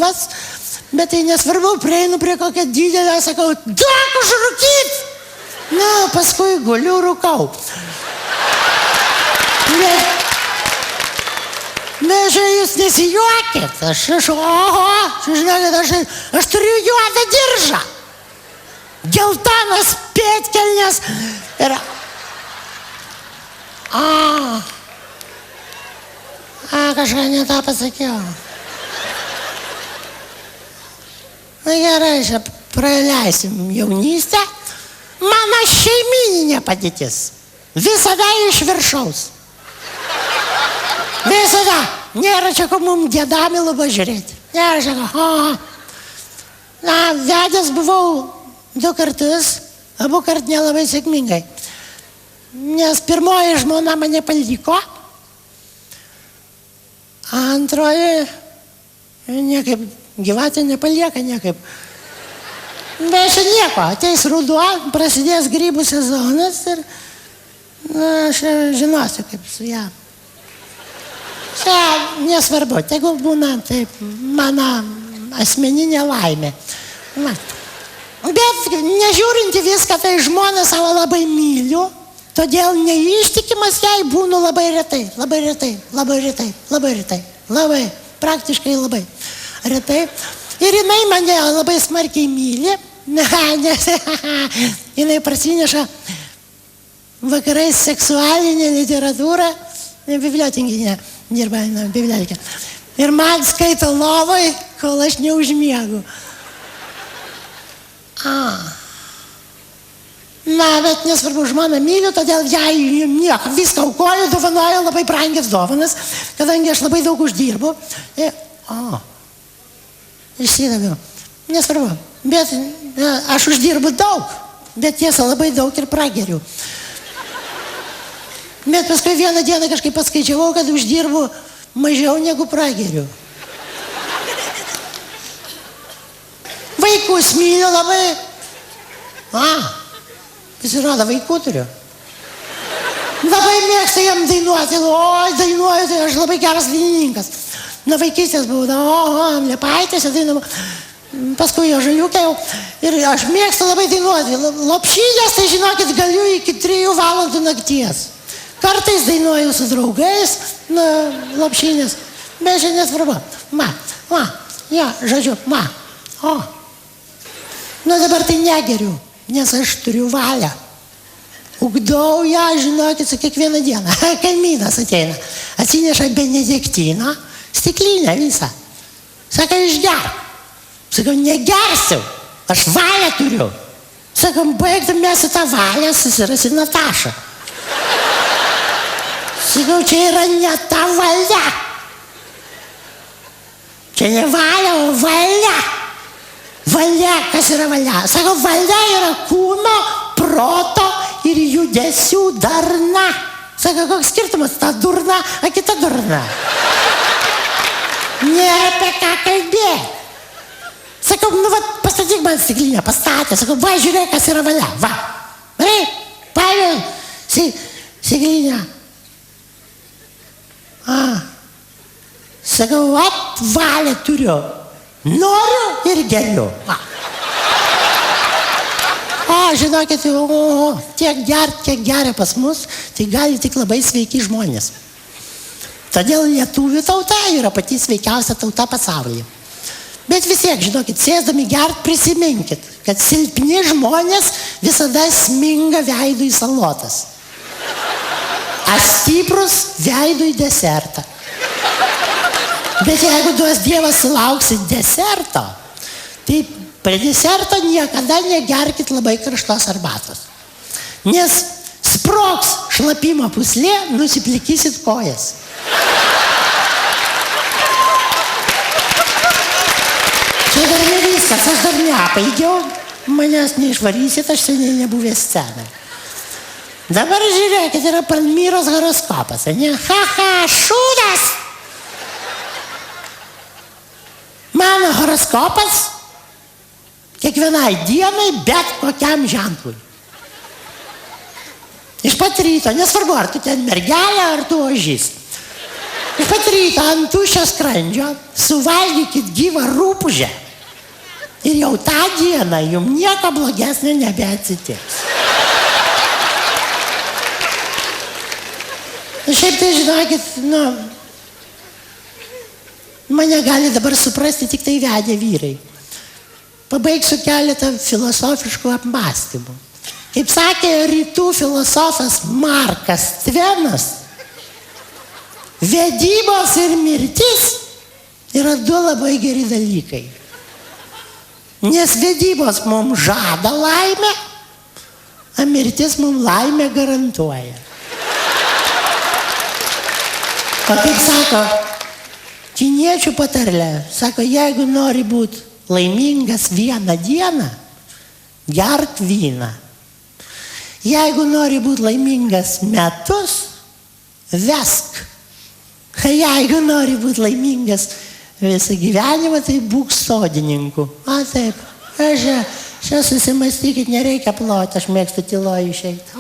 lengvas, bet tai nesvarbu, prieinu prie kokią didelę, sakau, duok užrūkyt! Na, paskui guliu rūkau. Na, jūs nesijuokit, žinokit, aš turiu juodą diržą. Geltonas pėdkelnes ir... Kažką ne tą pasakiau. Na gerai, čia praleisim jaunystę. Mano šeimyninė padėtis. Visada iš viršaus. Visada. Nėra čia ko mums dėdami labai žiūrėti. Nėra čia ko. Na, vedęs buvau 2 kartus, abu kart nelabai sėkmingai. Nes pirmoji žmona mane paliko, antroji niekaip gyvatė nepalieka niekaip. Bet čia nieko, ateis ruduo, prasidės grybų sezonas ir aš žinosiu kaip su ją. Čia nesvarbu, tegul būna taip mano asmeninė laimė. Bet nežiūrinti viską, tai žmoną savo labai myliu, todėl neištikimas jai būnu labai retai, praktiškai labai retai. Ir jinai mane labai smarkiai myli, nes jinai prasineša vakarais seksualinę literatūrą, bibliotekinė dirba, bibliotekė. Ir man skaito lovoj, kol aš neužmiegu. Na, bet nesvarbu, žmoną myliu, todėl jai nieko, viską aukoju, dovanoju labai brangias dovanas, kadangi aš labai daug uždirbu. Išsidaviau. Nesvarbu, bet aš uždirbu daug, bet tiesa labai daug ir prageriu. Bet paskui vieną dieną kažkaip paskaičiavau, kad uždirbu mažiau negu prageriu. Vaikus myliu labai. Pasirodo, vaikų turiu. Labai mėgstu jam dainuoti. Dainuoju, tai aš labai geras dainininkas. Nuo vaikystės buvau, Liepaitėse dainavau. Paskui jo žaliukė jau. Ir aš mėgstu labai dainuoti. Lopšinės, tai žinokit, galiu iki 3 valandų nakties. Kartais dainuoju su draugais, lopšinės. Bet čia nesvarbu. Žodžiu. Nu dabar tai negeriu, nes aš turiu valią. Ugdau ją, žinokit, su kiekvieną dieną. Kaimynas ateina, atsineša benediktyną, stiklinę visą. Sako, išgerk. Sakau, negersiu, aš valią turiu. Sakau, baigdami mes į tą valią susirasi Natašą. Sakau, čia yra ne ta valia. Čia ne valia, o valia. Valia, kas yra valia? Sakau, valia yra kūno, proto ir judesių darna. Sakau, koks skirtumas, ta durna, a kita durna. Nėra apie ką kalbėti. Sakau, pastatyk man stiklinę, pastatė. Sakau, va, žiūrėk, kas yra valia, va. Gerai, paėmė stiklinę. Sakau, valią turiu. Noriu ir geriu. Žinokit, tiek geria pas mus, tai gali tik labai sveiki žmonės. Todėl lietuvių tauta yra pati sveikiausia tauta pasaulyje. Bet vis tiek, žinokit, sėsdami gert prisiminkit, kad silpni žmonės visada sminga veidų į salotas. A stiprus veidų į desertą. Bet jeigu duos Dievas sulauksit deserto, tai prie deserto niekada negerkit labai karštos arbatos. Nes sprogs šlapimo puslė, nusiplikysit kojas. Čia dar ne viskas, aš dar nepaigiau, manęs neišvarysit, aš seniai nebuvęs scenai. Dabar žiūrėkit, yra Palmyros horoskopas, ne? Šūdas! Mano horoskopas kiekvienai dienai, bet kokiam ženklui. Iš pat ryto, nesvarbu, ar tu ten mergelė, ar tu ožys. Pat rytą ant tuščio skrandžio suvalgykit gyvą rūpužę. Ir jau tą dieną jums nieko blogesnio nebeatsitiks. Šiaip tai žinokit, mane gali dabar suprasti tik tai vedę vyrai. Pabaigsiu keletą filosofiškų apmąstymų. Kaip sakė rytų filosofas Markas Tvenas, vedybos ir mirtis yra du labai geri dalykai. Nes vedybos mums žada laimę, o mirtis mums laimę garantuoja. O kaip sako kiniečių patarlė, sako, jeigu nori būti laimingas vieną dieną, gerk vyną. Jeigu nori būti laimingas metus, vesk. Jeigu nori būti laimingas visą gyvenimą, tai būk sodininku. O taip, čia susimastykit, nereikia ploti, aš mėgstu tyloj išeiti.